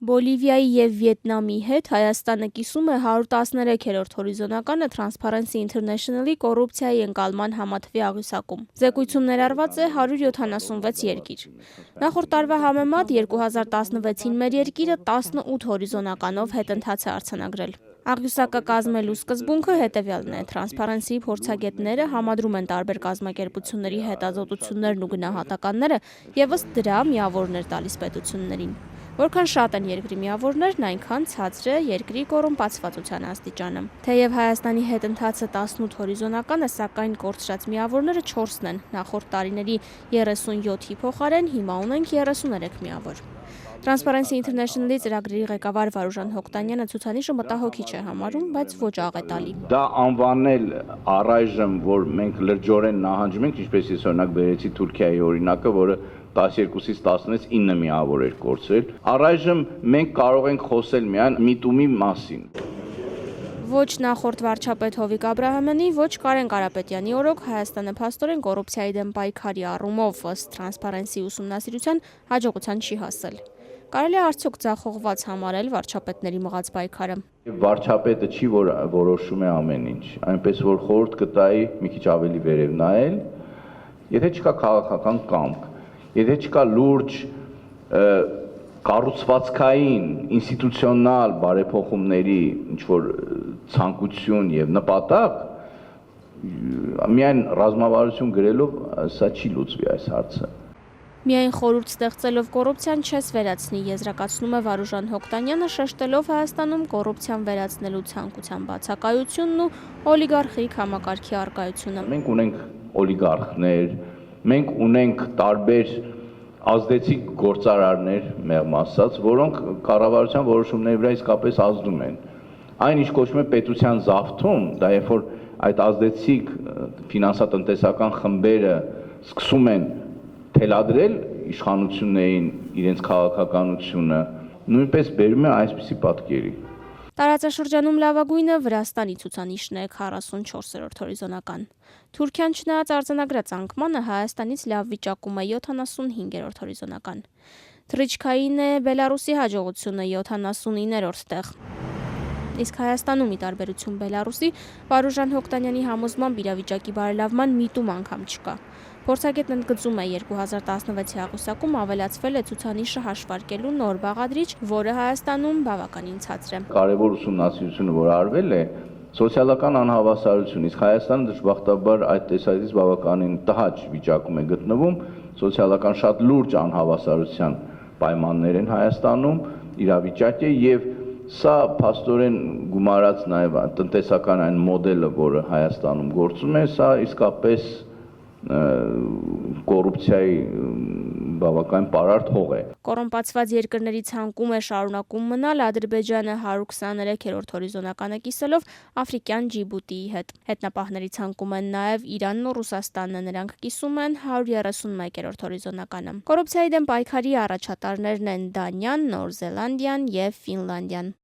Բոլիվիայի և Վիետնամի հետ Հայաստանը կիսում է 113-րդ հորիզոնականը Transparency International-ի կոռուպցիայի ընկալման համատվի աղյուսակում։ Զեկույցում ներառված է 176 երկիր։ Նախորդ տարվա համեմատ 2016-ին մեր երկիրը 18 հորիզոնականով հետընթաց է արձանագրել։ Աղյուսակը կազմելու սկզբունքը հետևյալն է. Transparency-ի փորձագետները համադրում են տարբեր կազմակերպությունների հետազոտություններն ու գնահատականները և ըստ դրա միավորներ տալիս պետություններին։ Որքան շատ են երկրի միավորներն, այնքան ցածր է երկրի կոռումպացվածության աստիճանը։ Թեև Հայաստանի հետընթացը 18 հորիզոնական է, սակայն կորցրած միավորները 4-ն են։ Նախորդ տարիների 37-ի փոխարեն հիմա ունենք 33 միավոր։ Transparency International-ի ծրագրերի ղեկավար Վարուժան Հոկտանյանը ցուցանիշը մտահոգիչ է համարում, բայց ոչ աղետալի։ Դա անվանել առայժմ, որ մենք լրջորեն նահանջում ենք, ինչպես ես օրինակ բերեցի Թուրքիայի օրինակը, որը 12-ից 16 9 միավոր էր կորցրել։ Առայժմ մենք կարող ենք խոսել միայն միտումի մասին։ Ոչ նախորդ վարչապետ Հովիկ Աբրահամյանի, ոչ Կարեն Կարապետյանի օրոք Հայաստանը փաստորեն կոռուպցիայի դեմ պայքարի առումով ըստ Transparency ուսումնասիրության հաջողության չի հասել։ Կարելի է արդյոք ձախողված համարել վարչապետների մղած պայքարը։ Վարչապետը չի, որ որոշում է ամեն ինչ, այնպես որ խորհուրդ կտայի մի քիչ ավելի վերև նայել, եթե չկա քաղաքական կամք, եթե չկա լուրջ կառուցվածքային, ինստիտուցիոնալ բարեփոխումների ինչ-որ ցանկություն եւ նպատակ, միայն ռազմավարություն գրելով սա չի լուծվի այս հարցը։ Միայն խորհուրդ ստեղծելով կոռուպցիան չես վերացնի, եզրակացնում է Վարուժան Հոկտանյանը, շեշտելով Հայաստանում կոռուպցիան վերացնելու ցանկության բացակայությունն ու օլիգարխիկ համակարգի առկայությունը։ Մենք ունենք օլիգարխներ, մենք ունենք տարբեր ազդեցիկ գործարարներ, մեղմ ասած, որոնք կառավարության որոշումների վրա իսկապես ազդում են։ Այն ինչ կոչվում է պետության զավթում, դա երբ որ այդ ազդեցիկ ֆինանսատնտեսական խմբերը սկսում են թելադրել իշխանություններին իրենց քաղաքականությունը, նույնպես բերում է այսպիսի պատկերի։ Տարածաշրջանում լավագույնը Վրաստանի ցուցանիշն է 44-րդ հորիզոնական։ Թուրքիան չնայած արձանագրած անկմանը Հայաստանից լավ վիճակում է 75-րդ հորիզոնական։ Թռիչքային է Բելարուսի հաջողությունը 79-րդ տեղ։ Իսկ Հայաստանում ի տարբերություն Բելարուսի, Վարուժան Հոկտանյանի համոզմամբ իրավիճակի բարելավման միտում անգամ չկա։ Փորձագետն ընդգծում է 2016-ի աղյուսակում ավելացվել է ցուցանիշը հաշվարկելու նոր բաղադրիչ, որը Հայաստանում բավականին ցածր է։ Կարևոր ուսումնասիրությունը, որ արվել է, սոցիալական անհավասարություն, իսկ Հայաստանը դժբախտաբար այդ տեսակետից բավականին տհաճ վիճակում է գտնվում, սոցիալական շատ լուրջ անհավասարության պայմաններ են Հայաստանում, իրավիճակ է եւ սա փաստորեն գումարած նաեւ տնտեսական այն մոդելը, որը Հայաստանում գործում է, սա իսկապես կոռուպցիայի բավական պարարտ հող է։ Կոռումպացված երկրների ցանկում է շարունակում մնալ Ադրբեջանը 123-րդ հորիզոնականը կիսելով Աֆրիկյան Ջիբուտիի հետ։ Հետնապահների ցանկում են նաև Իրանն ու Ռուսաստանը, նրանք կիսում են 131-րդ հորիզոնականը։ Կոռուպցիայի դեմ պայքարի առաջատարներն են Դանիան, Նոր Զելանդիան և Ֆինլանդիան։